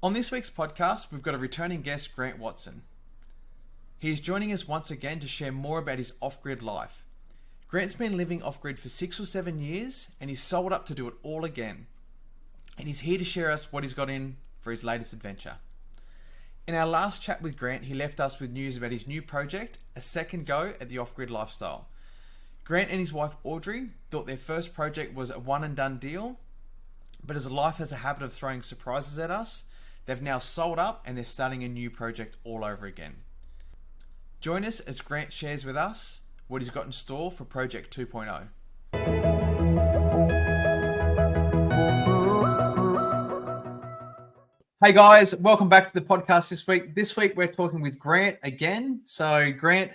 On this week's podcast, we've got a returning guest, Grant Watson. He is joining us once again to share more about his off-grid life. Grant's been living off-grid for 6 or 7 years, and he's sold up to do it all again. And he's here to share us what he's got in for his latest adventure. In our last chat with Grant, he left us with news about his new project, a second go at the off-grid lifestyle. Grant and his wife Audrey thought their first project was a one and done deal, but as life has a habit of throwing surprises at us, they've now sold up and they're starting a new project all over again. Join us as Grant shares with us what he's got in store for Project 2.0. Hey guys, welcome back to the podcast this week. This week we're talking with Grant again. So Grant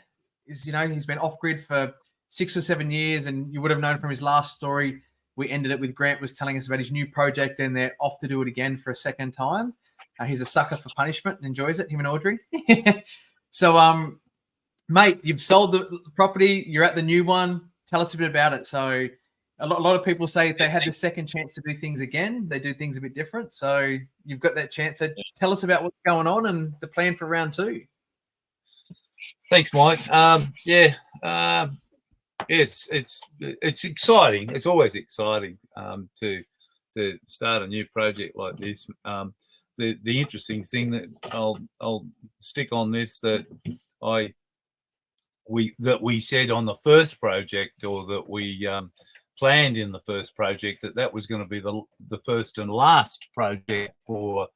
is, he's been off-grid for 6 or 7 years, and you would have known from his last story, we ended it with Grant was telling us about his new project and they're off to do it again for a second time. He's a sucker for punishment and enjoys it, him and Audrey. So, mate, you've sold the property. You're at the new one. Tell us a bit about it. So a lot of people say if they had the second chance to do things again, they do things a bit different. So you've got that chance. So tell us about what's going on and the plan for round 2. Thanks, Mike. It's exciting. It's always exciting to start a new project like this. The interesting thing that I'll stick on this that we said on the first project, or that we planned in the first project, that was going to be the first and last project for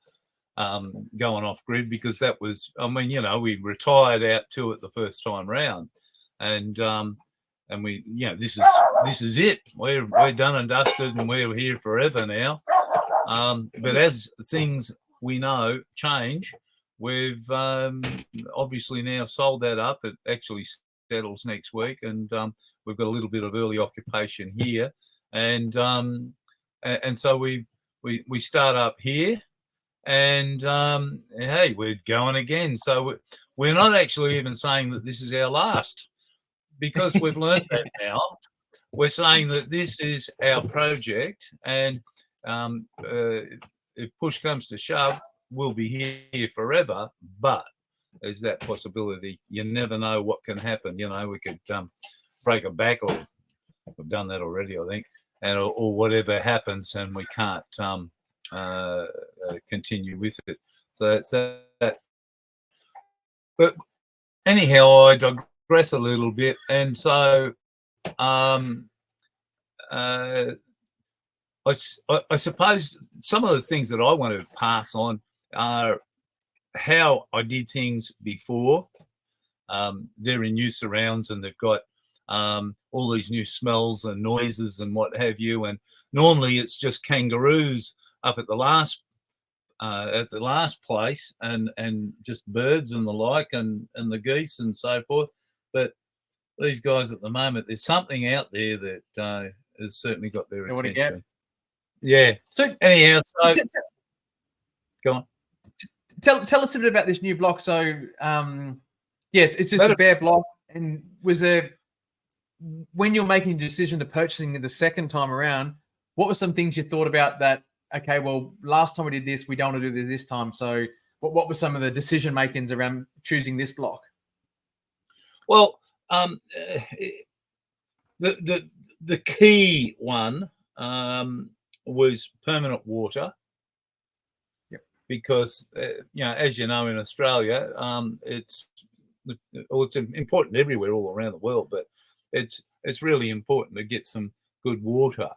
going off grid, because that was, we retired out to it the first time round, and we, this is it. We're done and dusted, and we're here forever now. But as things we know change, we've obviously now sold that up. It actually settles next week, and we've got a little bit of early occupation here, and so we start up here, and hey, we're going again. So we're not actually even saying that this is our last, because we've learned that now. We're saying that this is our project, and if push comes to shove, we'll be here forever. But there's that possibility. You never know what can happen. We could break a back, or we've done that already, I think, and or whatever happens, and we can't continue with it. So that's that. But anyhow, I digress a little bit, and so I suppose some of the things that I want to pass on are how I did things before. They're in new surrounds, and they've got all these new smells and noises and what have you. And normally it's just kangaroos up at the last place, and just birds and the like, and the geese and so forth. But these guys at the moment, there's something out there that has certainly got their attention. Yeah. So anyhow, go on. Tell us a bit about this new block. So, yes, it's just a bare block. And when you're making a decision to purchasing it the second time around, what were some things you thought about that? Okay, well, last time we did this, we don't want to do this this time. So, what were some of the decision makings around choosing this block? Well, the key one was permanent water. Yep. Because as you know, in Australia, it's important everywhere, all around the world, but it's really important to get some good water.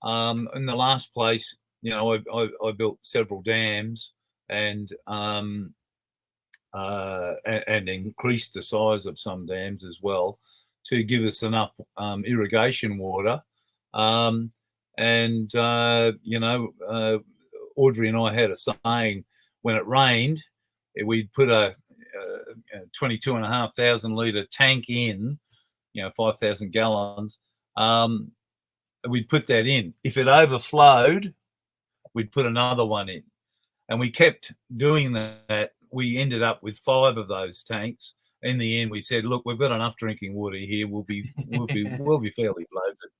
In the last place, I built several dams and increased the size of some dams as well to give us enough irrigation water. Audrey and I had a saying: when it rained, we'd put a 22,500 litre tank in, 5,000 gallons. We'd put that in. If it overflowed, we'd put another one in, and we kept doing that. We ended up with 5 of those tanks. In the end, we said, "Look, we've got enough drinking water here. We'll be fairly bloated."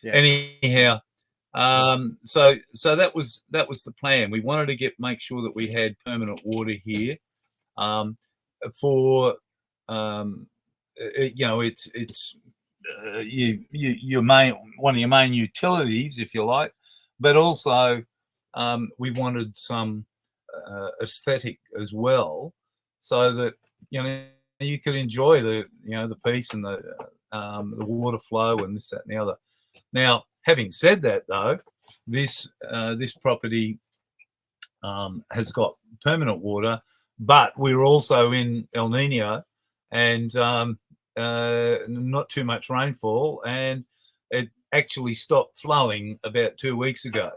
Anyhow, So that was the plan. We wanted to make sure that we had permanent water here, for it's your main, one of your main utilities, if you like, but also we wanted some aesthetic as well, so that you could enjoy the peace and the water flow and this, that, and the other. Now, having said that, though, this property has got permanent water, but we're also in El Nino, and not too much rainfall, and it actually stopped flowing about 2 weeks ago.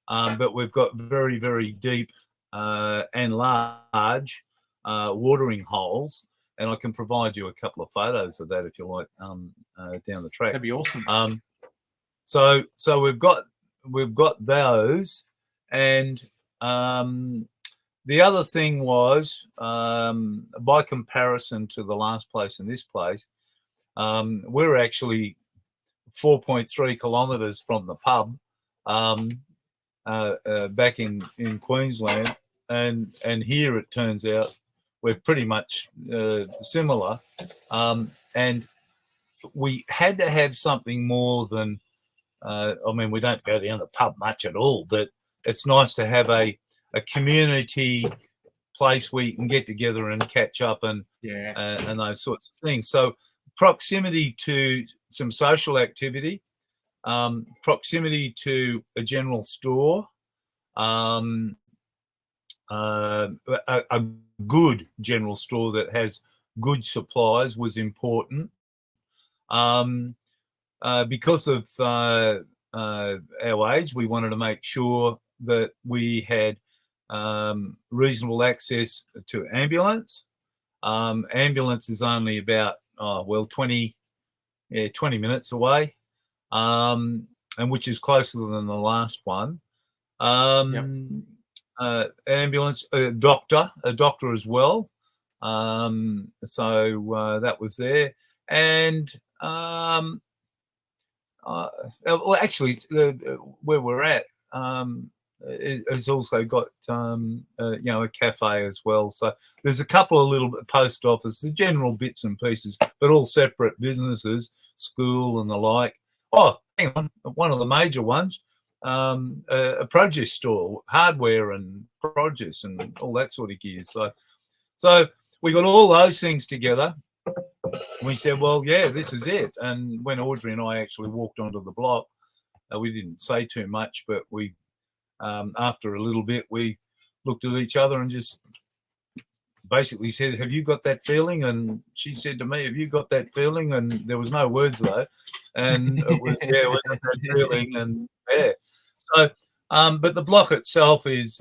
But we've got very, very deep and large watering holes, and I can provide you a couple of photos of that if you like down the track. That'd be awesome. So we've got those, and the other thing was, by comparison to the last place and this place, we're actually 4.3 kilometres from the pub back in Queensland, and here it turns out we're pretty much similar, and we had to have something more than. I mean, we don't go down the pub much at all, but it's nice to have a community place where you can get together and catch up and those sorts of things. So proximity to some social activity, proximity to a general store, a good general store that has good supplies was important. Because of our age, we wanted to make sure that we had reasonable access to ambulance. Ambulance is only about 20 minutes away, and which is closer than the last one. Ambulance, a doctor as well. So that was there, and well, actually, where we're at has also got a cafe as well. So there's a couple of little post office, the general bits and pieces, but all separate businesses, school and the like. Oh, hang on, one of the major ones, a produce store, hardware and produce and all that sort of gear. So we got all those things together. We said, well, yeah, this is it. And when Audrey and I actually walked onto the block, we didn't say too much, but we, after a little bit, we looked at each other and just basically said, have you got that feeling? And she said to me, have you got that feeling? And there was no words though. And it was, yeah, we got that feeling. And yeah. So, but the block itself is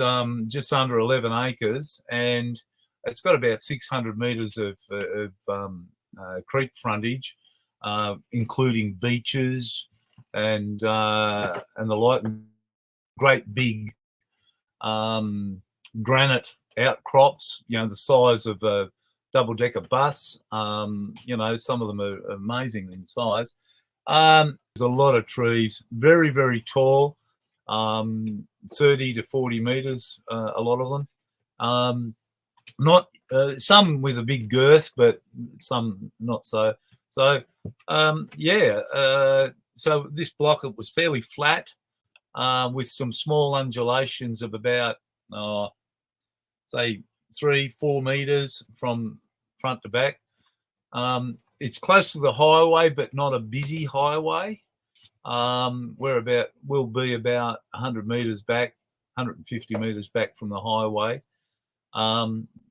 just under 11 acres, and it's got about 600 metres of creek frontage, including beaches and the like. Great big granite outcrops, the size of a double-decker bus. Some of them are amazing in size. There's a lot of trees, very, very tall, 30 to 40 metres, a lot of them. Not some with a big girth, but some not so. So so this block, it was fairly flat, with some small undulations of about say 3-4 meters from front to back. It's close to the highway, but not a busy highway. We'll be about 100 meters back, 150 meters back from the highway.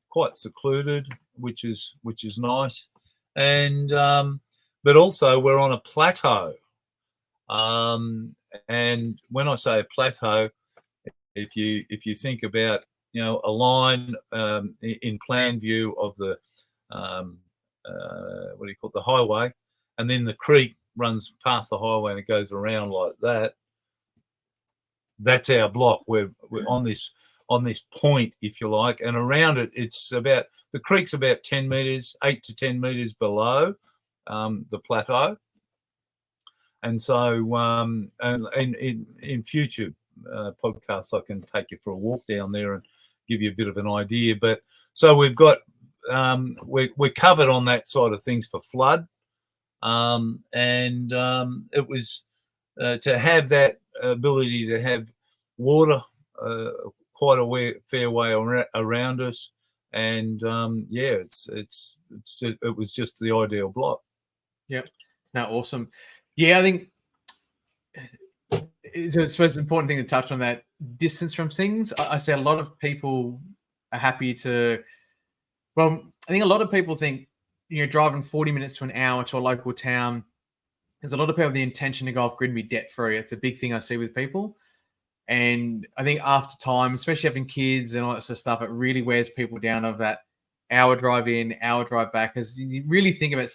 Quite secluded, which is nice, and but also we're on a plateau. And when I say a plateau, if you think about a line in plan view of the the highway, and then the creek runs past the highway and it goes around like that. That's our block. We're on this point, if you like, and around it, the creek's about 10 meters, 8 to 10 meters below the plateau. And so, and in future podcasts, I can take you for a walk down there and give you a bit of an idea. But so we've got, we're covered on that side of things for flood. And it was to have that ability to have water quite a fair way around us. And yeah, it was just the ideal block. Yep. No, awesome. Yeah, I think it's, I suppose, an important thing to touch on that distance from things. I say a lot of people are happy to. Well, I think a lot of people think, driving 40 minutes to an hour to a local town. There's a lot of people have the intention to go off grid and be debt free. It's a big thing I see with people. And I think after time, especially having kids and all that sort of stuff, it really wears people down of that hour drive in, hour drive back. Because you really think of it,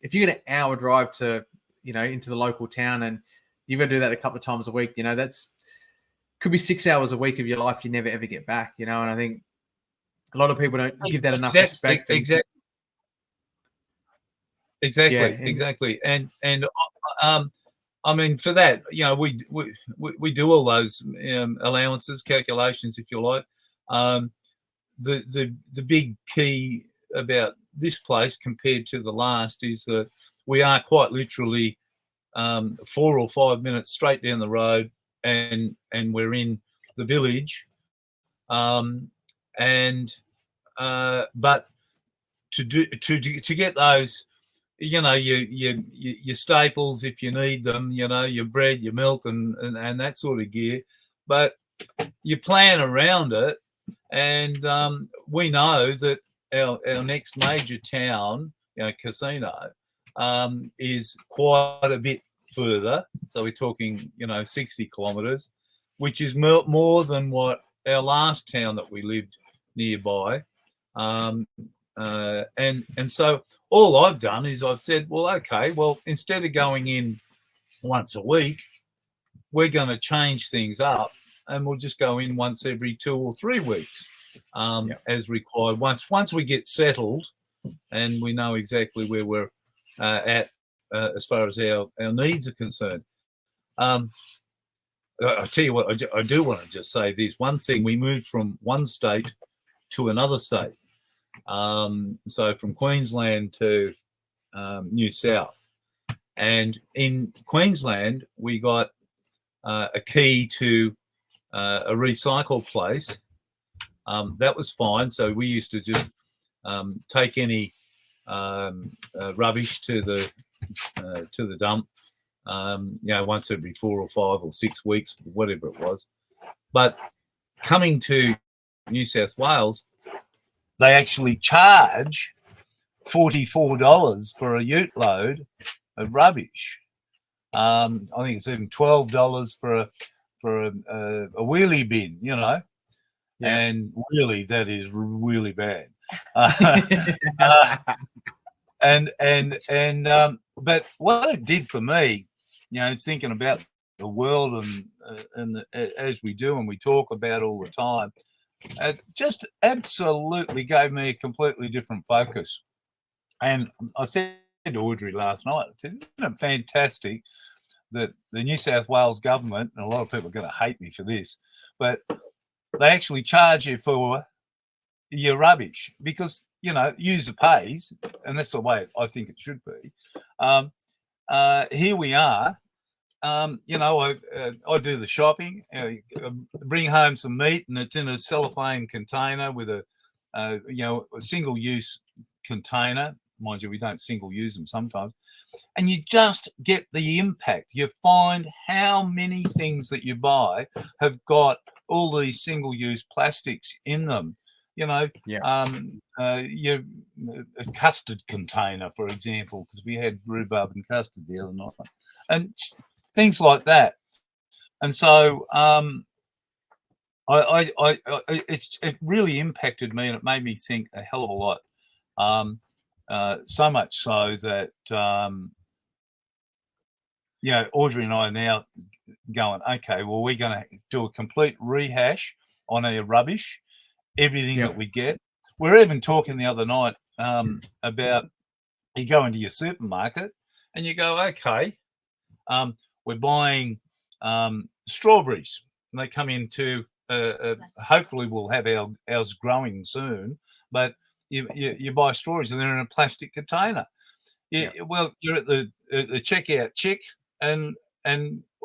if you get an hour drive to, into the local town and you've got to do that a couple of times a week, that's could be 6 hours a week of your life you never ever get back, and I think a lot of people don't give that enough respect. Exactly. And I mean, for that, we do all those allowances, calculations, if you like. The big key about this place compared to the last is that we are quite literally 4 or 5 minutes straight down the road, and we're in the village. But to get those, your staples if you need them, your bread, your milk, and that sort of gear. But you plan around it, and we know that our next major town, casino, is quite a bit further. So we're talking, 60 kilometres, which is more than what our last town that we lived nearby. And so all I've done is I've said, well, okay, instead of going in once a week, we're going to change things up, and we'll just go in once every 2 or 3 weeks, as required. Once we get settled and we know exactly where we're at as far as our needs are concerned. I tell you what, I do want to just say this one thing. We moved from one state to another state. So from Queensland to New South. And in Queensland, we got a key to a recycle place. That was fine. So we used to just take any rubbish to the dump, once every 4 or 5 or 6 weeks, whatever it was. But coming to New South Wales, they actually charge $44 for a ute load of rubbish. I think it's even $12 for a wheelie bin, and really that is really bad. But what it did for me, thinking about the world and as we do and we talk about all the time, it just absolutely gave me a completely different focus. And I said to Audrey last night, I said, isn't it fantastic that the New South Wales government, and a lot of people are going to hate me for this, but they actually charge you for your rubbish because, user pays, and that's the way I think it should be. Here we are. I do the shopping, bring home some meat, and it's in a cellophane container with a single-use container. Mind you, we don't single-use them sometimes. And you just get the impact. You find how many things that you buy have got all these single-use plastics in them. Your custard container, for example, because we had rhubarb and custard the other night, and things like that. And so it really impacted me, and it made me think a hell of a lot. So much so that Audrey and I are now going, okay, well, we're going to do a complete rehash on our rubbish, everything that we get. We were even talking the other night about you go into your supermarket and you go, okay, we're buying strawberries, and they come into. Hopefully, we'll have ours growing soon. But you buy strawberries, and they're in a plastic container. Well, you're at the checkout chick, and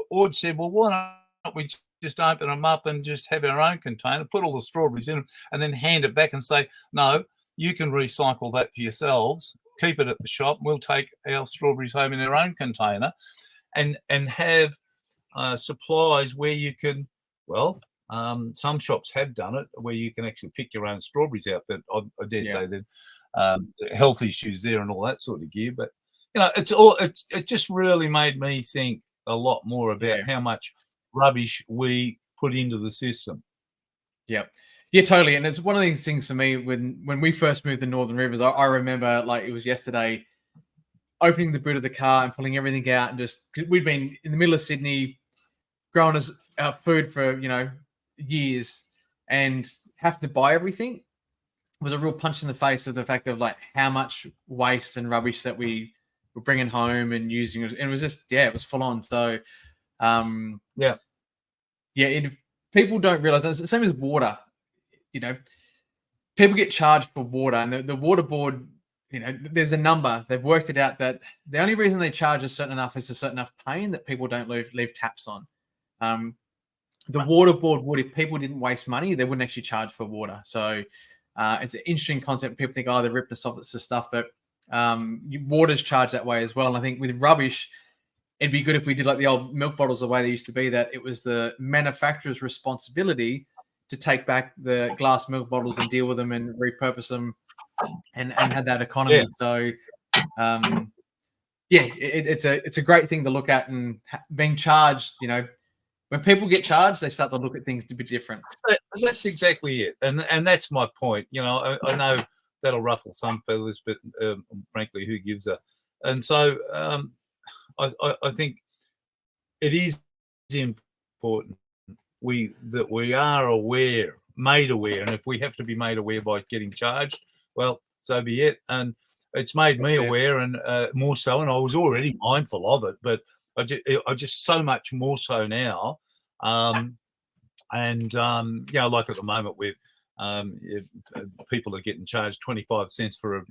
Aud said, well, why don't we just open them up and just have our own container, put all the strawberries in them, and then hand it back and say, no, you can recycle that for yourselves, keep it at the shop, we'll take our strawberries home in our own container, and have supplies where you can, well, some shops have done it where you can actually pick your own strawberries out, but I dare say that health issues there and all that sort of gear. But it just really made me think a lot more about how much rubbish we put into the system. Yeah, totally. And it's one of these things for me when we first moved to Northern Rivers. I remember like it was yesterday, opening the boot of the car and pulling everything out, and just we'd been in the middle of Sydney growing as our food for years, and have to buy everything was a real punch in the face of the fact of like how much waste and rubbish that we were bringing home and using. And it was just, it was full on. So, people don't realize, it's the same as water, people get charged for water, and the water board, there's a number, they've worked it out that the only reason they charge a certain enough is a certain enough pain that people don't leave taps on. The water board would, if people didn't waste money, they wouldn't actually charge for water. So it's an interesting concept. People think, they're ripping us off at stuff, but water's charged that way as well. And I think with rubbish, it'd be good if we did like the old milk bottles the way they used to be, that it was the manufacturer's responsibility to take back the glass milk bottles and deal with them and repurpose them and had that economy. So it's a great thing to look at, and being charged, when people get charged, they start to look at things a bit different. That's exactly it. And that's my point. I know that'll ruffle some feathers, but frankly, who gives a? And so I think it is important that we are made aware. And if we have to be made aware by getting charged, well, so be it. And it's made me aware, and more so. And I was already mindful of it, but I just so much more so now. Like at the moment with people are getting charged 25 cents for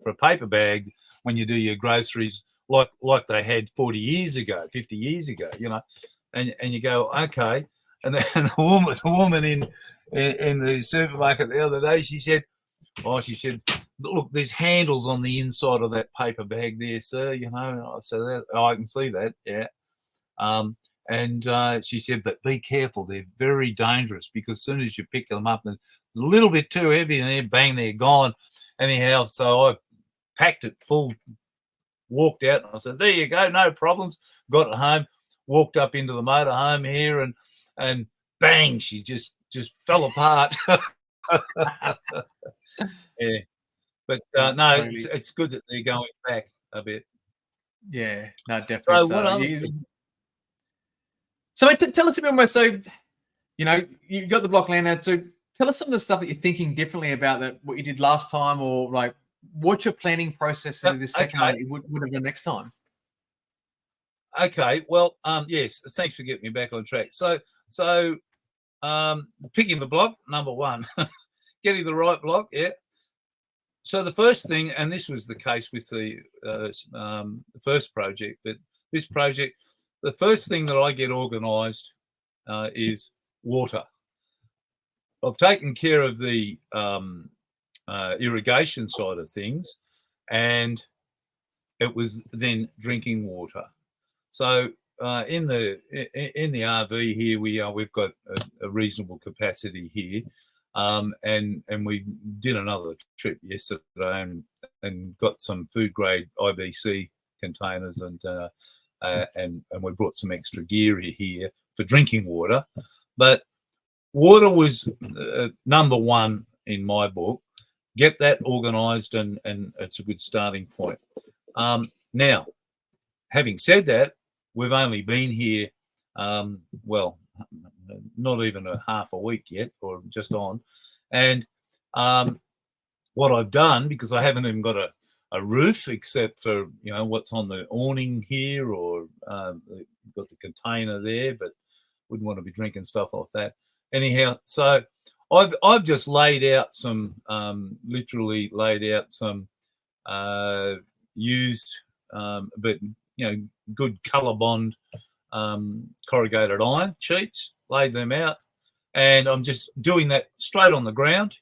a paper bag when you do your groceries, like they had 40 years ago, 50 years ago, and you go, okay. And then the woman in the supermarket the other day, she said, look, there's handles on the inside of that paper bag there, sir, so that I can see that, and she said, but be careful, they're very dangerous, because as soon as you pick them up and it's a little bit too heavy, and then bang, they're gone. Anyhow, so I packed it full, walked out, and I said, there you go, no problems. Got it home, walked up into the motorhome here, and bang, she just fell apart. Yeah. But no, it's good that they're going back a bit. Yeah, no, definitely. So what else? So tell us a bit more. So, you got the block land out. So tell us some of the stuff that you're thinking differently about what you did last time, or like what's your planning process in this second one that you would have done next time? Okay, well, yes, thanks for getting me back on track. So picking the block, number one, getting the right block, yeah. So the first thing, and this was the case with the first project, but this project, the first thing that I get organised is water. I've taken care of the irrigation side of things, and it was then drinking water. So in the RV here, we've got a reasonable capacity here. And we did another trip yesterday and got some food grade IBC containers, and we brought some extra gear here for drinking water. But water was number one in my book. Get that organised, and it's a good starting point. Now, having said that, we've only been here, not even a half a week yet, or just on. And what I've done, because I haven't even got roof, except for what's on the awning here, or you've got the container there, but wouldn't want to be drinking stuff off that. Anyhow, so I've just laid out some, literally laid out some used, but good colour bond corrugated iron sheets. Laid them out, and I'm just doing that straight on the ground.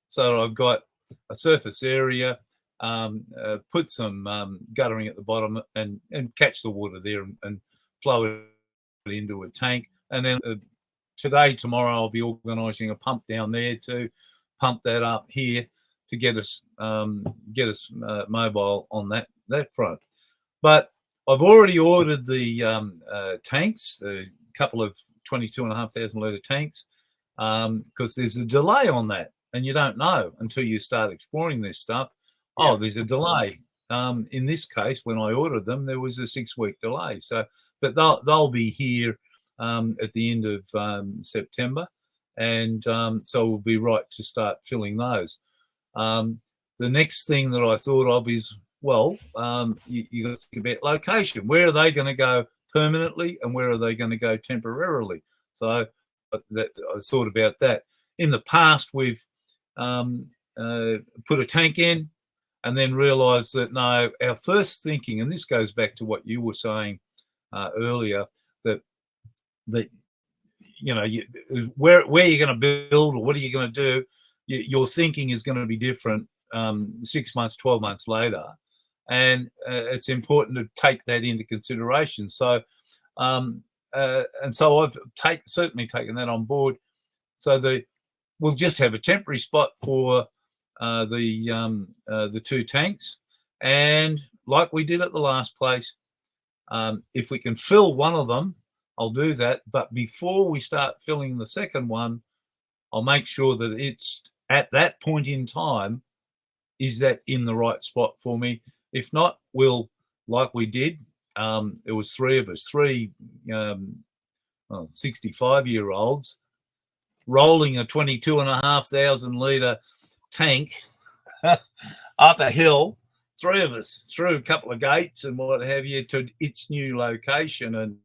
So I've got a surface area, put some guttering at the bottom, and catch the water there and flow it into a tank. And then today, tomorrow, I'll be organising a pump down there to pump that up here to get us mobile on that front. But I've already ordered the tanks, a couple of 22,500 litre tanks, because there's a delay on that, and you don't know until you start exploring this stuff. Yeah. Oh, there's a delay. In this case, when I ordered them, there was a 6-week delay. So, but they'll be here at the end of September, and so we'll be right to start filling those. The next thing that I thought of is, well, you got to think about location. Where are they going to go permanently, and where are they going to go temporarily? So I thought about that. In the past, we've put a tank in, and then realised that no, our first thinking, and this goes back to what you were saying earlier, that where you're going to build or what are you going to do, your thinking is going to be different 6 months, 12 months later, and it's important to take that into consideration. So and so I've certainly taken that on board. So we'll just have a temporary spot for the 2 tanks, and like we did at the last place, if we can fill one of them, I'll do that. But before we start filling the second one, I'll make sure that it's at that point in time, is that in the right spot for me? If not, we'll, like we did, it was 3 of us, 3 65-year-olds rolling a 22,500 litre tank up a hill, 3 of us through a couple of gates and what have you to its new location, and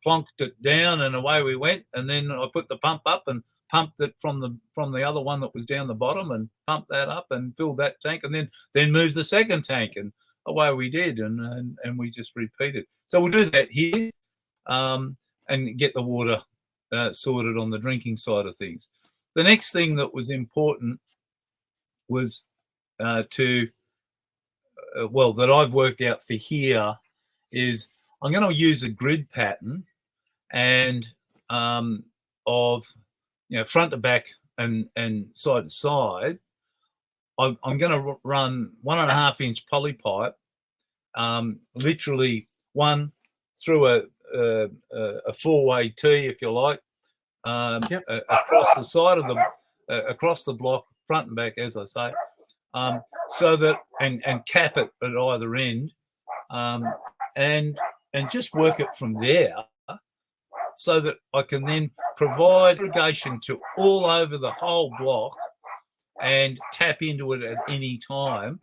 plonked it down, and away we went. And then I put the pump up and pumped it from the other one that was down the bottom, and pumped that up and filled that tank, and then moved the second tank, and away we did, and we just repeated. So we'll do that here, and get the water sorted on the drinking side of things. The next thing that was important was that I've worked out for here is I'm going to use a grid pattern, and of front to back and side to side. I'm going to run 1.5-inch poly pipe, literally one through a 4-way T, if you like, across the side of across the block, front and back, as I say, so that and cap it at either end, and just work it from there, so that I can then provide irrigation to all over the whole block and tap into it at any time.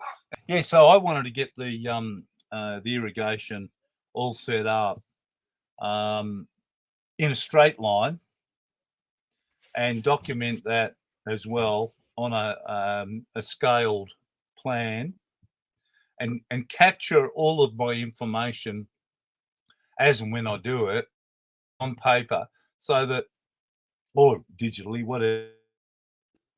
Yeah, so I wanted to get the irrigation all set up in a straight line, and document that as well on a scaled plan, and capture all of my information as and when I do it on paper, so that, or digitally, whatever,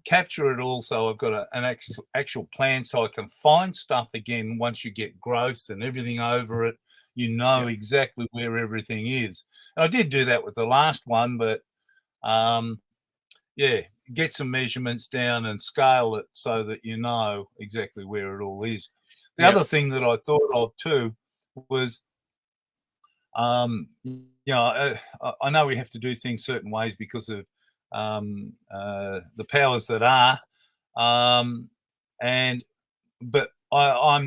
capture it all, so I've got an actual plan, so I can find stuff again once you get growth and everything over it. Exactly where everything is. And I did do that with the last one, but get some measurements down and scale it so that you know exactly where it all is. The other thing that I thought of too was, I know we have to do things certain ways because of the powers that are, but I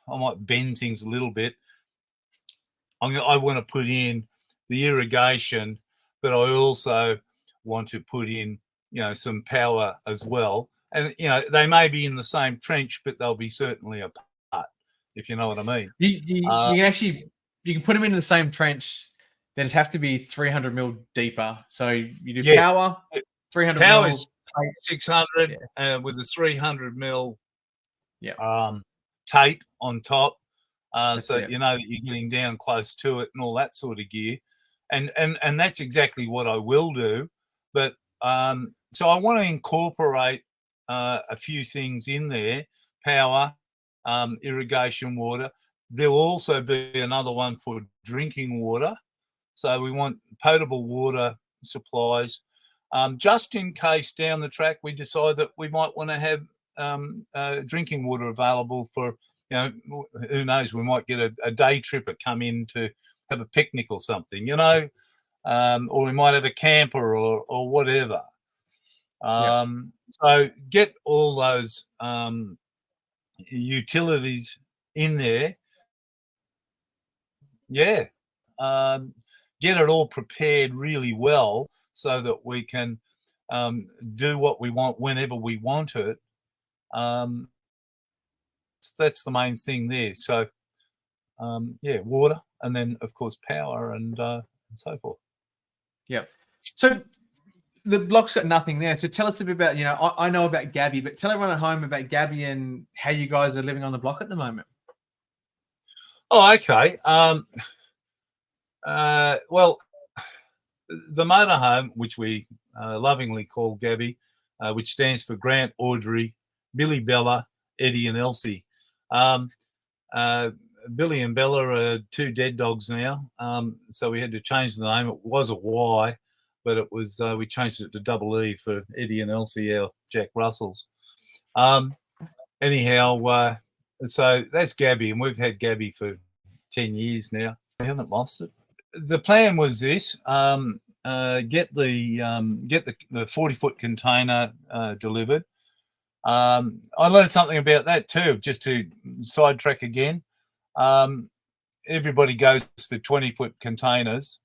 might bend things a little bit. I want to put in the irrigation, but I also want to put in some power as well, and they may be in the same trench, but they'll be certainly apart, if you know what I mean. You can actually put them in the same trench. They'd have to be 300 mil deeper. So you do power, 300 power mil, is 600 with a 300 mil tape on top, so you know that you're getting down close to it and all that sort of gear, and that's exactly what I will do. But so I want to incorporate a few things in there: power, irrigation water. There will also be another one for drinking water. So we want potable water supplies, just in case down the track we decide that we might want to have drinking water available for, who knows, we might get a day tripper come in to have a picnic or something, or we might have a camper or whatever. So get all those utilities in there. Get it all prepared really well so that we can do what we want whenever we want it. That's the main thing there. So, water, and then of course power and so forth. Yep. So the block's got nothing there. So tell us a bit about, I know about Gabby, but tell everyone at home about Gabby and how you guys are living on the block at the moment. Oh, okay. Well, the motorhome, which we lovingly call Gabby, which stands for Grant, Audrey, Billy, Bella, Eddie, and Elsie. Billy and Bella are two dead dogs now, so we had to change the name. It was a Y, but it was we changed it to double E for Eddie and Elsie, our Jack Russells. Anyhow, so that's Gabby, and we've had Gabby for 10 years now. We haven't lost it. The plan was this: get the 40-foot container delivered. I learned something about that too. Just to sidetrack again, everybody goes for 20-foot containers,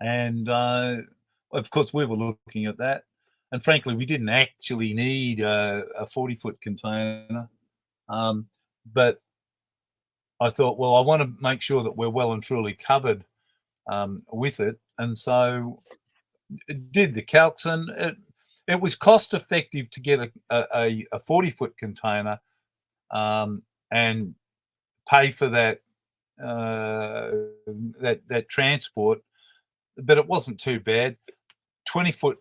and of course we were looking at that. And frankly, we didn't actually need a 40-foot container, but I thought, well, I want to make sure that we're well and truly covered with it. And so did the calcs, and it was cost effective to get a 40-foot container and pay for that transport, but it wasn't too bad. 20-foot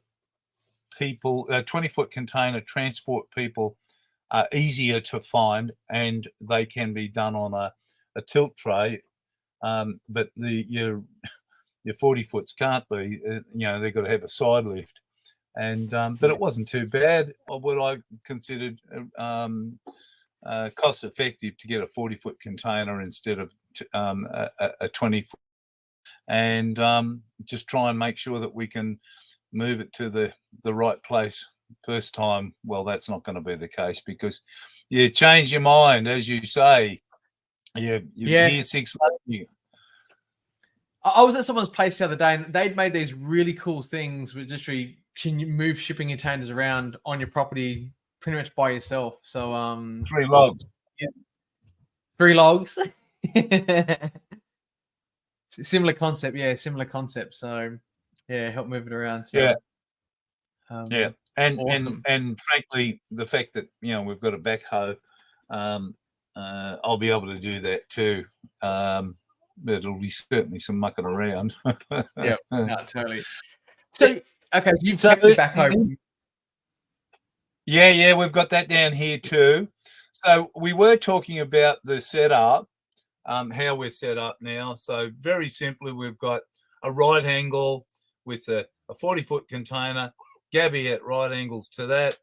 container transport people are easier to find, and they can be done on a tilt tray, but your 40-foots can't be. They've got to have a side lift, and but it wasn't too bad. What I considered cost effective to get a 40-foot container instead of a 20-foot, and just try and make sure that we can move it to the right place first time. Well, that's not going to be the case, because you change your mind, as you say. You're here 6 months. I was at someone's place the other day, and they'd made these really cool things with just can you move shipping containers around on your property pretty much by yourself. So 3 logs. 3 logs. Similar concept, similar concept. So help move it around. So, and awesome. and frankly, the fact that we've got a backhoe, I'll be able to do that too. But it'll be certainly some mucking around. Yeah, no, totally. So okay, so you've kept the backhoe. Yeah, we've got that down here too. So we were talking about the setup, how we're set up now. So very simply, we've got a right angle with a 40-foot container, Gabby at right angles to that,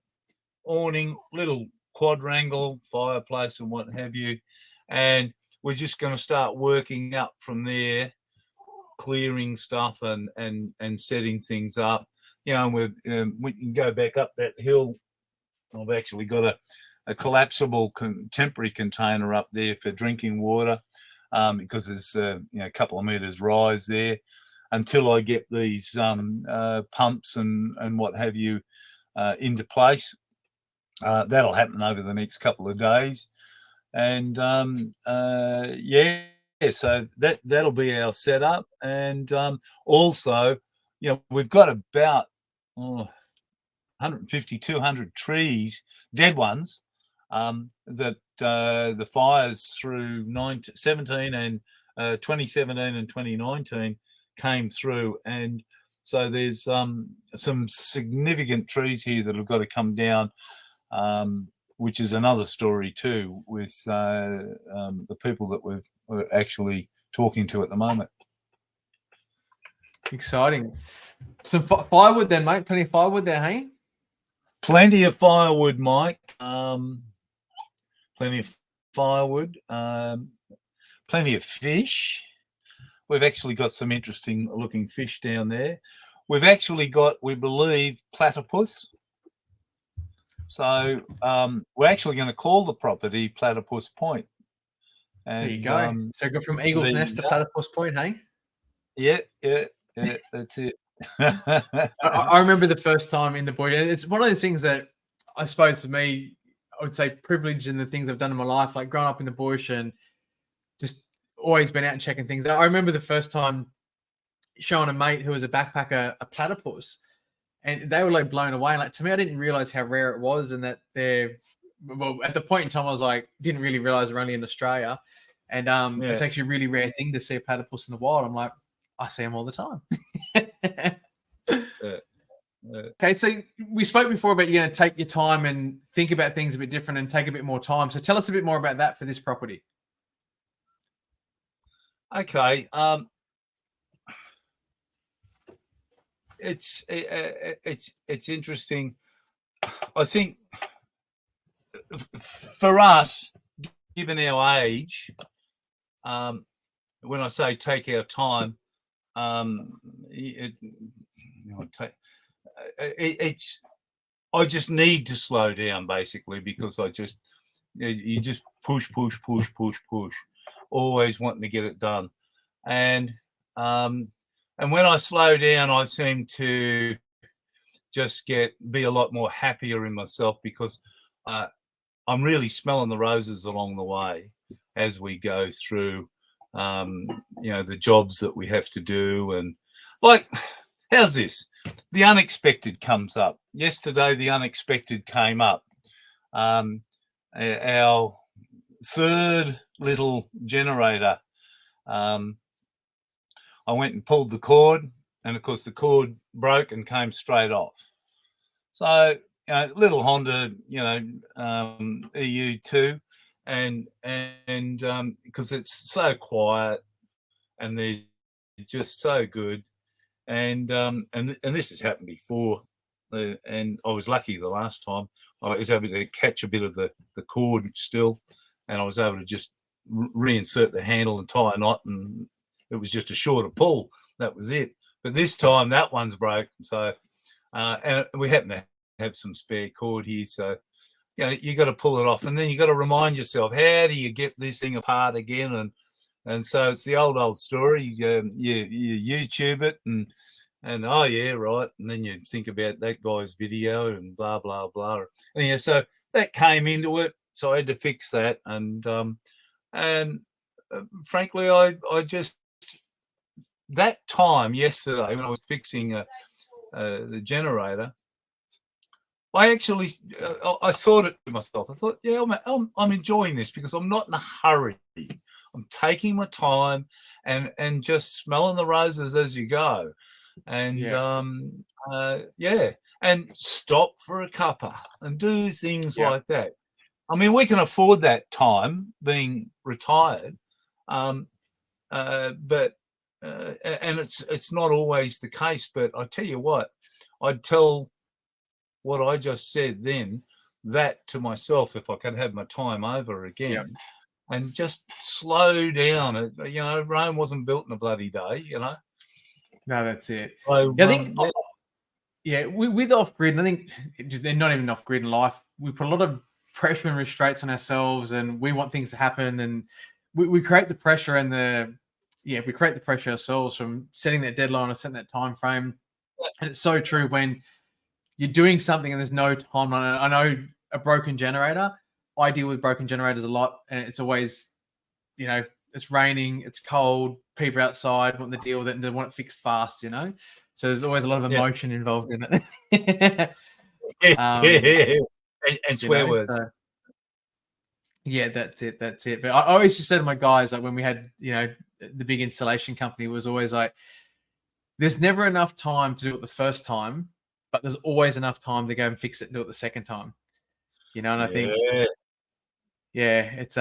awning, little quadrangle, fireplace and what have you. And we're just going to start working up from there, clearing stuff and setting things up. And we can go back up that hill. I've actually got a collapsible temporary container up there for drinking water, because there's a couple of meters rise there until I get these pumps and what have you into place. That'll happen over the next couple of days. And yeah, so that'll be our setup. And also, we've got about 150, 200 trees, dead ones, that the fires through 2017 and 2019 came through. And so there's some significant trees here that have got to come down, which is another story too, with the people that we're actually talking to at the moment. Exciting. Some firewood then, mate. Plenty of firewood there, hey? Plenty of firewood, Mike. Plenty of firewood. Plenty of fish. We've actually got some interesting looking fish down there. We've actually got, we believe, platypus. So we're actually going to call the property Platypus Point. And, there you go. So go from Eagle's Nest to Platypus Point, hey? Yeah, that's it. I remember the first time in the bush. It's one of those things that I suppose for me, I would say privilege in the things I've done in my life, like growing up in the bush and just always been out and checking things out. I remember the first time showing a mate who was a backpacker a platypus, and they were like blown away. Like, to me, I didn't realize how rare it was, and that well, at the point in time, I was like, didn't really realize they're only in Australia. And it's actually a really rare thing to see a platypus in the wild. I'm like, I see them all the time. Okay, so we spoke before about you're going to take your time and think about things a bit different and take a bit more time. So tell us a bit more about that for this property. Okay. It's interesting. I think for us, given our age, when I say take our time, I just need to slow down, basically, because you just push, always wanting to get it done. And when I slow down, I seem to just be a lot more happier in myself, because I'm really smelling the roses along the way as we go through, the jobs that we have to do. And like, how's this? The unexpected comes up. Yesterday, the unexpected came up. Our third little generator, I went and pulled the cord, and of course the cord broke and came straight off. So, little Honda, EU2, and because it's so quiet and they're just so good. And this has happened before, and I was lucky the last time. I was able to catch a bit of the cord still, and I was able to just reinsert the handle and tie a knot, and it was just a shorter pull. That was it. But this time that one's broken. So, and we happen to have some spare cord here, so you got to pull it off, and then you got to remind yourself, how do you get this thing apart again? And so it's the old story. You YouTube it, and oh yeah, right. And then you think about that guy's video and blah blah blah. And yeah, so that came into it. So I had to fix that, and frankly, I just, that time yesterday when I was fixing the generator, I actually I thought it to myself. I thought, yeah, I'm enjoying this because I'm not in a hurry. I'm taking my time and just smelling the roses as you go, and and stop for a cuppa and do things like that. I mean, we can afford that time being retired, but and it's not always the case. But I tell you what, I'd tell what I just said then, that to myself, if I could have my time over again, and just slow down. Rome wasn't built in a bloody day, No, that's it. So, I think, with off-grid, and I think they're not even off-grid in life, we put a lot of pressure and restraints on ourselves, and we want things to happen, and we create the pressure we create the pressure ourselves from setting that deadline or setting that time frame. And it's so true when you're doing something and there's no timeline. I know a broken generator. I deal with broken generators a lot, and it's always, you know, it's raining, it's cold, people outside want to deal with it and they want it fixed fast, you know. So there's always a lot of emotion involved in it. And swear words. So, yeah, that's it. But I always just said to my guys, like when we had, you know, the big installation company, was always like, there's never enough time to do it the first time, but there's always enough time to go and fix it and do it the second time. You know, and I think, it's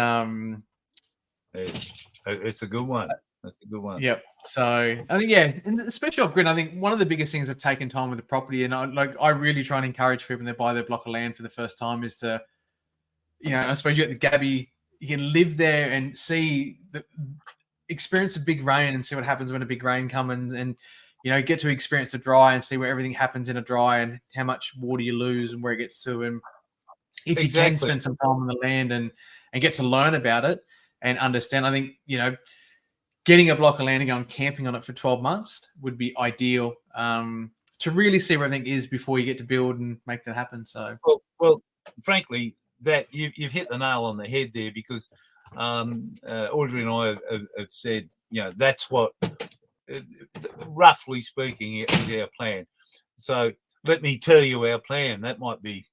it's a good one. That's a good one. Yep. So I think, and especially off grid, I think one of the biggest things I've taken time with the property, and I really try and encourage people when they buy their block of land for the first time, is to, you know, and I suppose you at the Gabby, you can live there and see experience a big rain and see what happens when a big rain comes, and you know, get to experience a dry and see where everything happens in a dry and how much water you lose and where it gets to, and if you can spend some time on the land and get to learn about it and understand. I think, you know, getting a block of land and going camping on it for 12 months would be ideal, to really see where everything is before you get to build and make that happen. So, well, frankly, that you've hit the nail on the head there, because Audrey and I have said, you know, that's what, roughly speaking, is our plan. So let me tell you our plan. That might be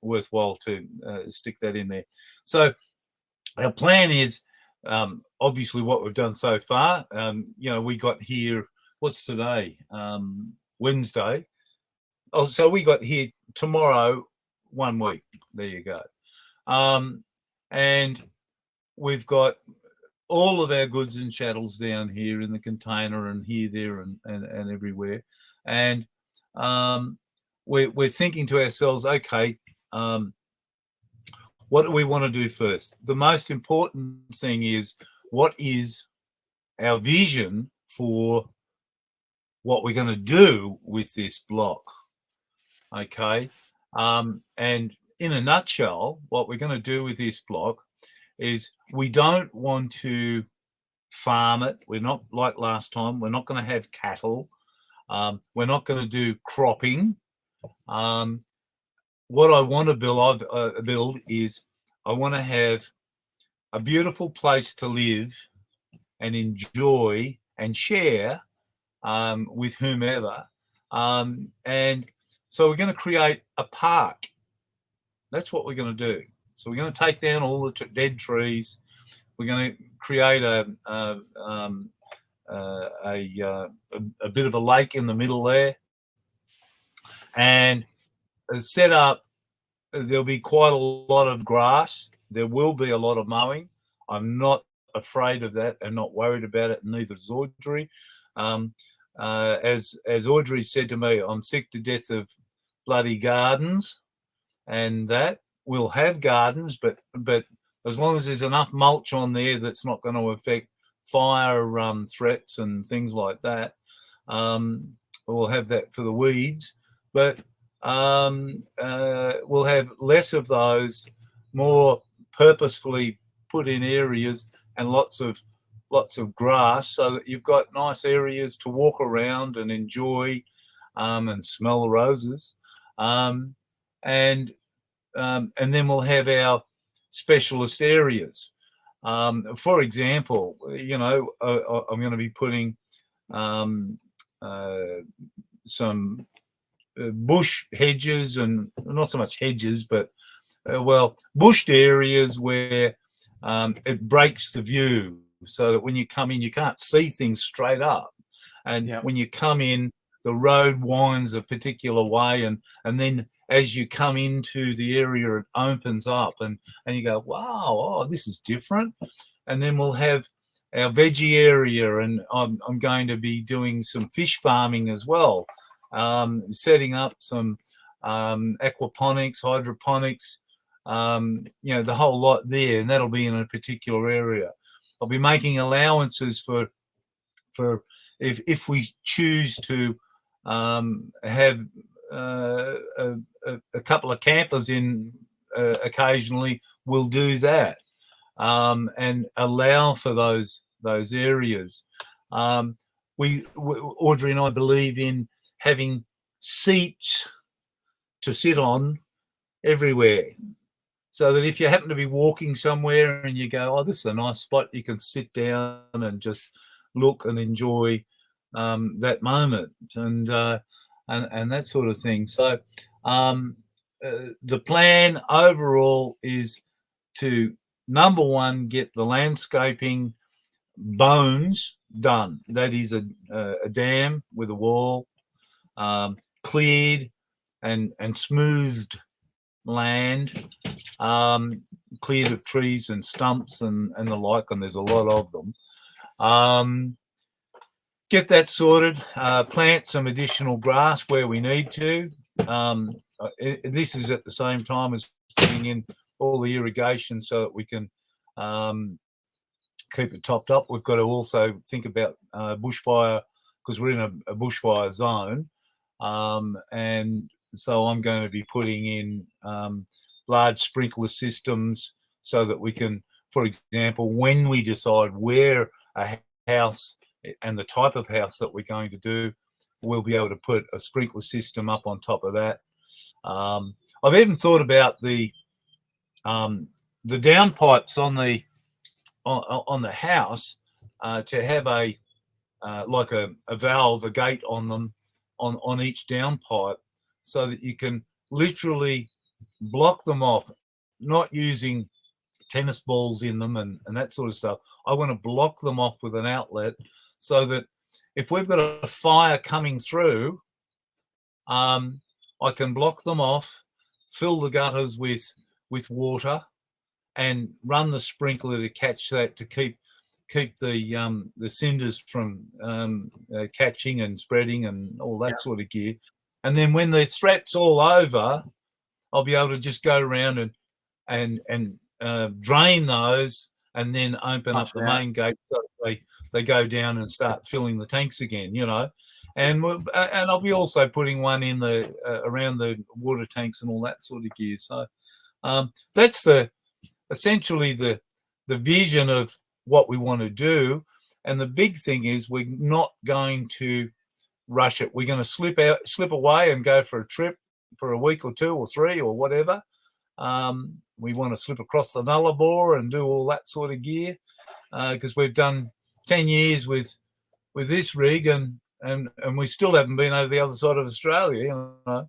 worthwhile to stick that in there. So our plan is, obviously, what we've done so far. You know, we got here, what's today? Wednesday. Oh, so we got here tomorrow, 1 week. There you go. And we've got all of our goods and chattels down here in the container, and here, there, and everywhere. And we're thinking to ourselves, okay, what do we want to do first? The most important thing is, what is our vision for what we're going to do with this block? Okay. And in a nutshell, what we're going to do with this block is, we don't want to farm it. We're not like last time. We're not going to have cattle. We're not going to do cropping. What I want to build is, I want to have a beautiful place to live and enjoy and share with whomever. And so we're going to create a park. That's what we're going to do. So we're going to take down all the dead trees. We're going to create a bit of a lake in the middle there, and set up. There'll be quite a lot of grass. There will be a lot of mowing. I'm not afraid of that and not worried about it, and neither is Audrey. As Audrey said to me, I'm sick to death of bloody gardens, and that we'll have gardens, but as long as there's enough mulch on there that's not going to affect fire threats and things like that, we'll have that for the weeds. But we'll have less of those, more purposefully put in areas, and lots of grass, so that you've got nice areas to walk around and enjoy, and smell the roses. And then we'll have our specialist areas. For example, you know, I'm going to be putting some bush hedges, and not so much hedges, but bushed areas where it breaks the view, so that when you come in, you can't see things straight up. And when you come in, the road winds a particular way, and then as you come into the area, it opens up, and you go, wow, this is different. And then we'll have our veggie area, and I'm going to be doing some fish farming as well, setting up some aquaponics, hydroponics, you know, the whole lot there, and that'll be in a particular area. I'll be making allowances for if we choose to have a couple of campers in occasionally, we'll do that, and allow for those areas. Audrey and I believe in having seats to sit on everywhere. So that if you happen to be walking somewhere and you go, oh, this is a nice spot, you can sit down and just look and enjoy that moment and that sort of thing. So the plan overall is to, number one, get the landscaping bones done. That is a dam with a wall, cleared and smoothed land, cleared of trees and stumps and the like, and there's a lot of them. Get that sorted, plant some additional grass where we need to. This is at the same time as putting in all the irrigation so that we can keep it topped up. We've got to also think about bushfire, because we're in a bushfire zone, and so I'm going to be putting in large sprinkler systems so that we can, for example, when we decide where a house and the type of house that we're going to do, we'll be able to put a sprinkler system up on top of that. I've even thought about the downpipes on the house to have a like a valve, a gate on them on each downpipe, so that you can literally block them off, not using tennis balls in them and that sort of stuff. I want to block them off with an outlet so that if we've got a fire coming through, I can block them off, fill the gutters with water, and run the sprinkler to catch that, to keep the cinders from catching and spreading and all that sort of gear. And then when the threat's all over, I'll be able to just go around and drain those, and then open up the main gate so they go down and start filling the tanks again, you know. And I'll be also putting one in the around the water tanks and all that sort of gear. So that's essentially the vision of what we want to do. And the big thing is we're not going to rush it. We're going to slip away and go for a trip for a week or 2 or 3 or whatever. We want to slip across the Nullarbor and do all that sort of gear, because we've done 10 years with this rig and we still haven't been over the other side of Australia, you know.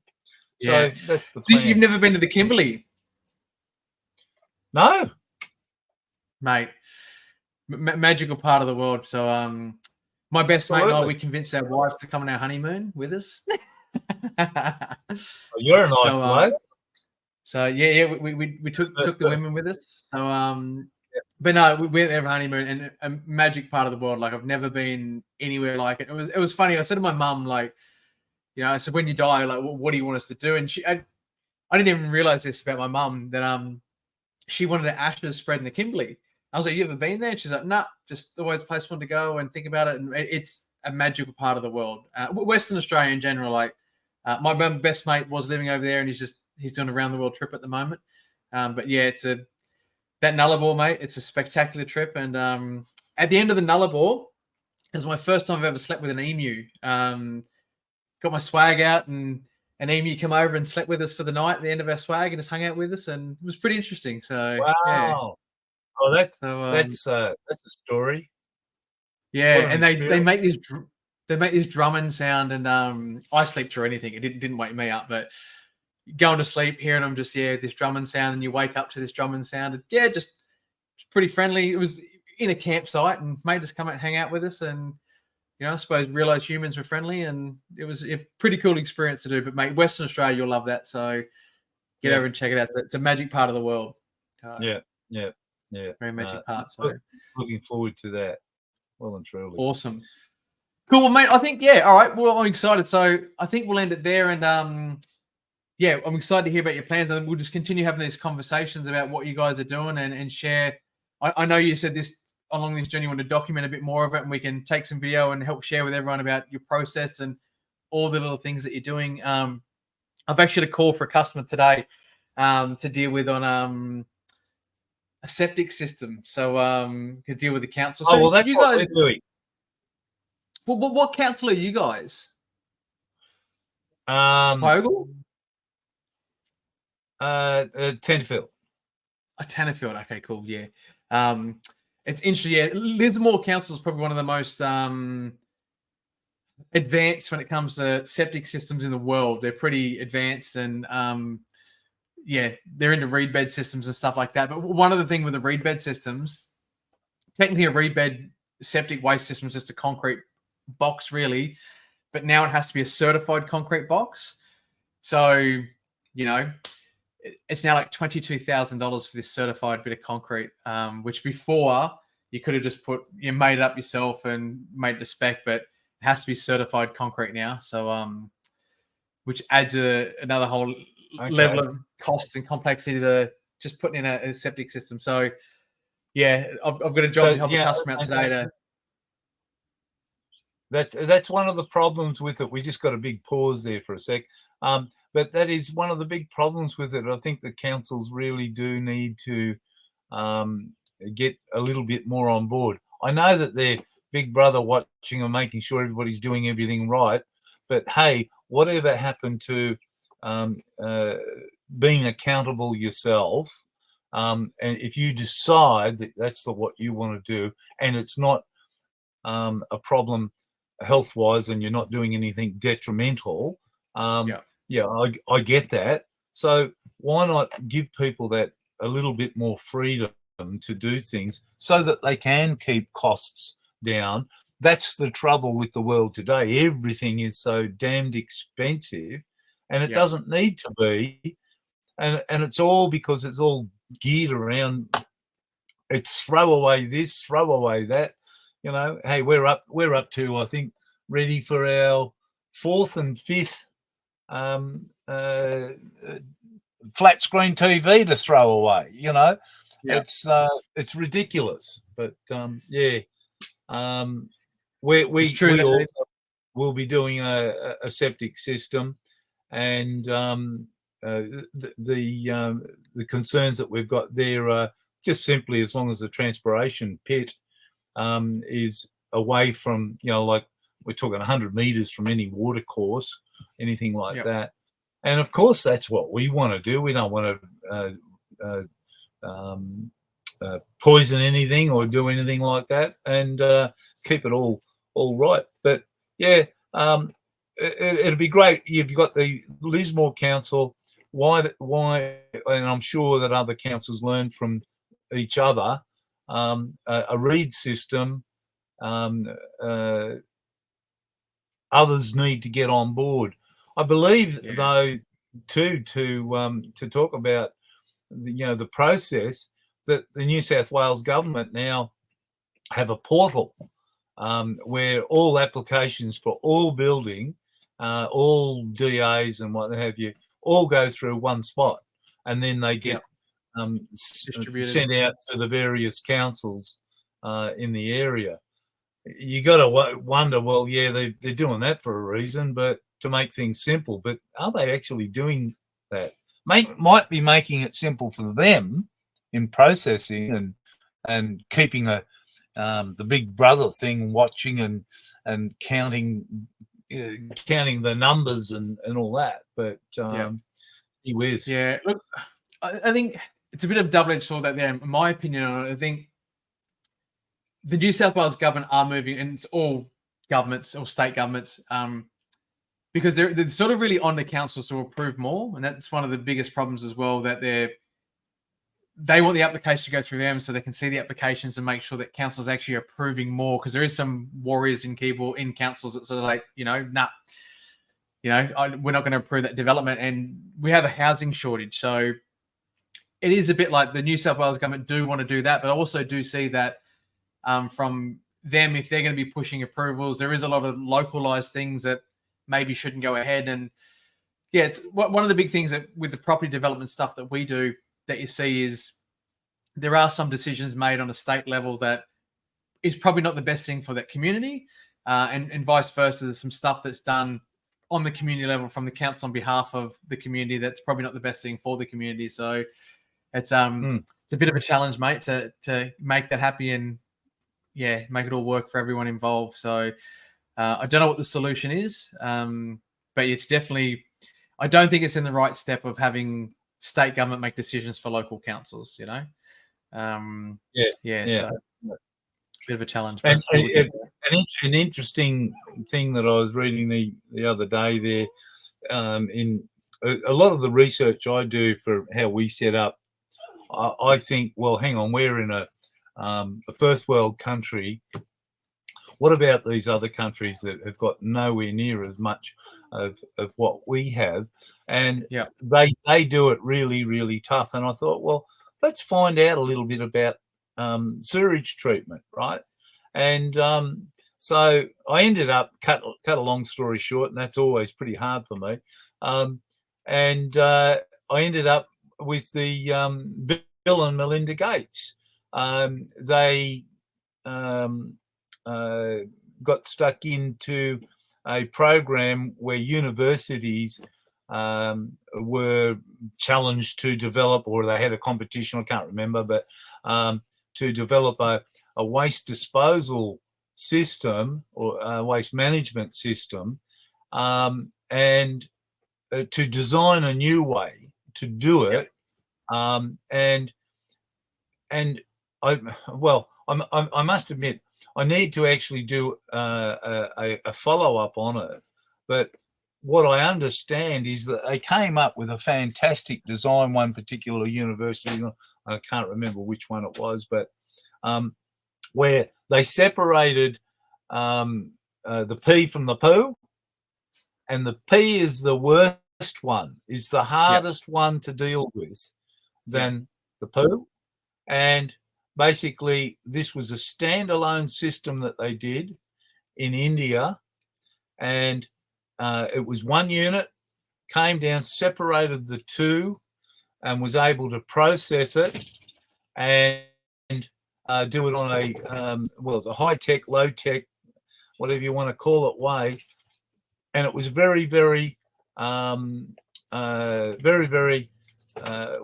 So that's the plan. You've never been to the Kimberley? No, mate. Magical part of the world. So my best mate and I, we convinced our wives to come on our honeymoon with us. You're a nice bloke. So we took the women with us. So but no, we went there for honeymoon, and a magic part of the world. Like, I've never been anywhere like it. It was funny. I said to my mum, like, you know, I said, when you die, like, what do you want us to do? And I didn't even realize this about my mum, that she wanted the ashes spread in the Kimberley. I was like, you ever been there? And she's like, nah, just always a place I want to go and think about it. And it's a magical part of the world. Western Australia in general, like, my best mate was living over there, and he's doing a round the world trip at the moment. But yeah, that Nullarbor, mate, it's a spectacular trip. And at the end of the Nullarbor, it was my first time I've ever slept with an emu. Got my swag out, and an emu come over and slept with us for the night at the end of our swag and just hung out with us, and it was pretty interesting. So wow. Yeah. Oh, that's a story. Yeah, and they make this drumming sound, and I sleep through anything. It didn't wake me up, but going to sleep, hearing them just this drumming sound, and you wake up to this drumming sound. And yeah, just pretty friendly. It was in a campsite, and mate just come out and hang out with us, and you know, I suppose realised humans were friendly, and it was a pretty cool experience to do. But mate, Western Australia, you'll love that. So get over and check it out. It's a magic part of the world. Yeah. Very magic part. So looking forward to that. Well and truly. Awesome. Cool, well, mate. I think all right. Well, I'm excited. So I think we'll end it there, and I'm excited to hear about your plans, and we'll just continue having these conversations about what you guys are doing and share. I know you said this along this journey, you want to document a bit more of it, and we can take some video and help share with everyone about your process and all the little things that you're doing. I've actually had a call for a customer today to deal with on a septic system, so to deal with the council. So well, that's what we're doing. What council are you guys? Bogle? Tenterfield. A Tannerfield. Okay, cool. Yeah. It's interesting. Yeah, Lismore Council is probably one of the most advanced when it comes to septic systems in the world. They're pretty advanced, and yeah, they're into reed bed systems and stuff like that. But one of the things with the reed bed systems, technically a reed bed septic waste system is just a concrete box, really, but now it has to be a certified concrete box. So, you know, it's now like $22,000 for this certified bit of concrete, which before you could have just made it up yourself and made it to spec, but it has to be certified concrete now. So, which adds another whole level of costs and complexity to just putting in a septic system. So, yeah, I've got a job to help a customer out today. That's one of the problems with it. We just got a big pause there for a sec. But that is one of the big problems with it. I think the councils really do need to get a little bit more on board. I know that they're big brother watching and making sure everybody's doing everything right. But hey, whatever happened to being accountable yourself? And if you decide that that's what you want to do, and it's not a problem health-wise, and you're not doing anything detrimental, I get that. So why not give people that a little bit more freedom to do things so that they can keep costs down? That's the trouble with the world today. Everything is so damned expensive, and it doesn't need to be. And it's all because it's all geared around, it's throw away this, throw away that. You know, hey, we're up to, I think, ready for our 4th and 5th flat screen TV to throw away. You know, it's ridiculous. But we also will be doing a septic system, and the concerns that we've got there are just simply, as long as the transpiration pit is away from, like we're talking 100 meters from any water course, anything like that. And of course, that's what we want to do. We don't want to poison anything or do anything like that, and keep it all right. But yeah, it'd be great. You've got the Lismore Council. Why? And I'm sure that other councils learn from each other. A reed system. Others need to get on board. I believe, though, to talk about the process, that the New South Wales government now have a portal where all applications for all building, all DAs and what have you, all go through one spot, and then they get sent out to the various councils in the area. You got to wonder, well, yeah, they're doing that for a reason, but to make things simple. But are they actually doing that? Might be making it simple for them in processing and keeping the big brother thing, watching and counting the numbers and all that. But he whiz. Yeah, look, I think it's a bit of a double-edged sword out there. In my opinion on it, I think the New South Wales government are moving, and it's all governments or state governments, because they're sort of really on the councils to approve more, and that's one of the biggest problems as well. That they want the application to go through them, so they can see the applications and make sure that councils actually are approving more. Because there is some warriors in councils that sort of like, nah, we're not going to approve that development, and we have a housing shortage, so it is a bit like the New South Wales government do want to do that, but I also do see that from them, if they're going to be pushing approvals, there is a lot of localized things that maybe shouldn't go ahead. And yeah, it's one of the big things that with the property development stuff that we do that you see is there are some decisions made on a state level that is probably not the best thing for that community, and vice versa. There's some stuff that's done on the community level from the council on behalf of the community that's probably not the best thing for the community. So it's a bit of a challenge, mate, to make that happy and make it all work for everyone involved. So I don't know what the solution is, but it's definitely, I don't think it's in the right step of having state government make decisions for local councils. So bit of a challenge. But And an interesting thing that I was reading the other day there, in a lot of the research I do for how we set up, I think, well, hang on, we're in a first world country. What about these other countries that have got nowhere near as much of what we have? And they do it really, really tough. And I thought, well, let's find out a little bit about sewage treatment, right? And so I ended up, cut a long story short, and that's always pretty hard for me. And I ended up with the Bill and Melinda Gates. They got stuck into a program where universities were challenged to develop, or they had a competition, I can't remember, but to develop a waste disposal system or a waste management system, and to design a new way to do it. And I must admit, I need to actually do a follow-up on it. But what I understand is that they came up with a fantastic design, one particular university, I can't remember which one it was, but where they separated the pea from the poo, and the pea is the worst one, is the hardest one to deal with than the poo. And basically, this was a standalone system that they did in India, and it was one unit, came down, separated the two, and was able to process it and do it on a high-tech, low-tech, whatever you want to call it, way. And it was very, very, very, very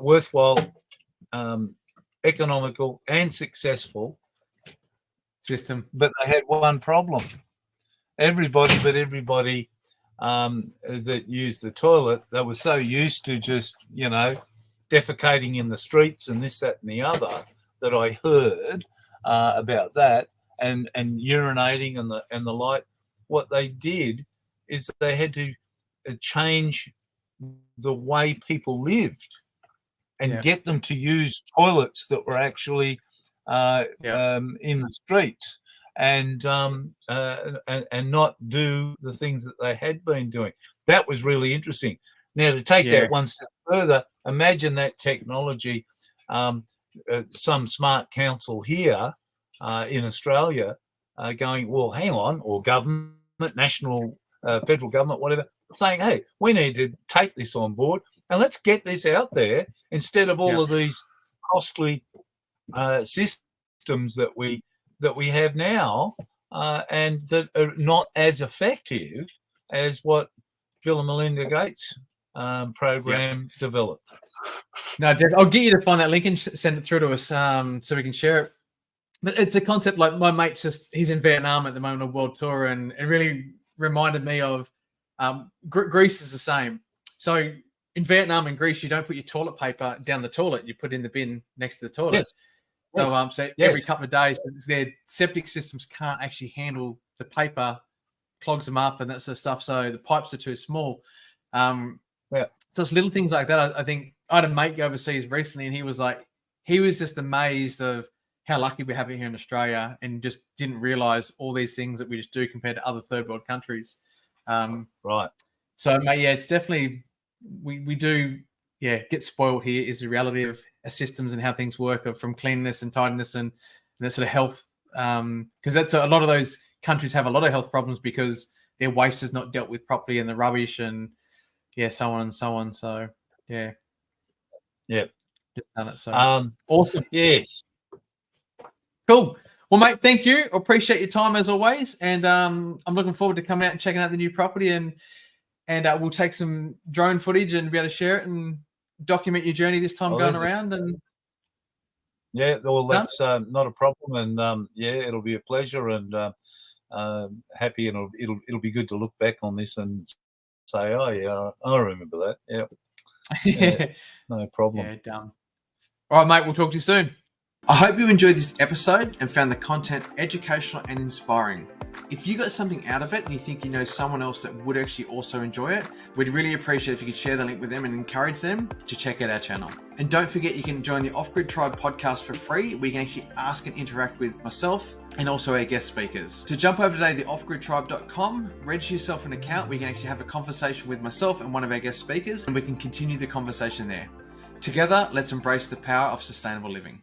worthwhile, economical and successful system. But they had one problem. Everybody that used the toilet, they were so used to just, defecating in the streets and this, that, and the other, that I heard about that and urinating and the like. What they did is they had to change the way people lived and get them to use toilets that were actually in the streets and not do the things that they had been doing. That was really interesting. Now, to take that one step further, imagine that technology, some smart council here in Australia going, well, hang on, or government, national, federal government, whatever, saying, hey, we need to take this on board and let's get this out there instead of all of these costly systems that we have now and that are not as effective as what Bill and Melinda Gates program developed. No, Jeff, I'll get you to find that link and send it through to us so we can share it. But it's a concept like my mate's he's in Vietnam at the moment on a world tour, and it really reminded me of Greece is the same. So in Vietnam and Greece, you don't put your toilet paper down the toilet; you put it in the bin next to the toilet. Yes. So every couple of days, their septic systems can't actually handle the paper, clogs them up, and that sort of stuff. So the pipes are too small. So it's little things like that. I think I had a mate go overseas recently, and he was just amazed of how lucky we have it here in Australia, and just didn't realize all these things that we just do compared to other third world countries. Right. So, mate, it's definitely we do. Get spoiled here is the reality of systems and how things work, from cleanliness and tidiness and that sort of health. Because that's a lot of those countries have a lot of health problems because their waste is not dealt with properly, and the rubbish and so on and so on. So just done it. So awesome. Yes. Cool. Well, mate, thank you. I appreciate your time as always, and I'm looking forward to coming out and checking out the new property, and we'll take some drone footage and be able to share it and document your journey this time going around. And well, that's not a problem, and it'll be a pleasure, and happy, and it'll be good to look back on this and say, oh yeah, I remember that. Yeah. No problem. Yeah, dumb. All right, mate, we'll talk to you soon. I hope you enjoyed this episode and found the content educational and inspiring. If you got something out of it and you think you know someone else that would actually also enjoy it, we'd really appreciate if you could share the link with them and encourage them to check out our channel. And don't forget, you can join the Off-Grid Tribe podcast for free, where you can actually ask and interact with myself and also our guest speakers. So jump over today to offgridtribe.com, register yourself an account where you can actually have a conversation with myself and one of our guest speakers, and we can continue the conversation there. Together, let's embrace the power of sustainable living.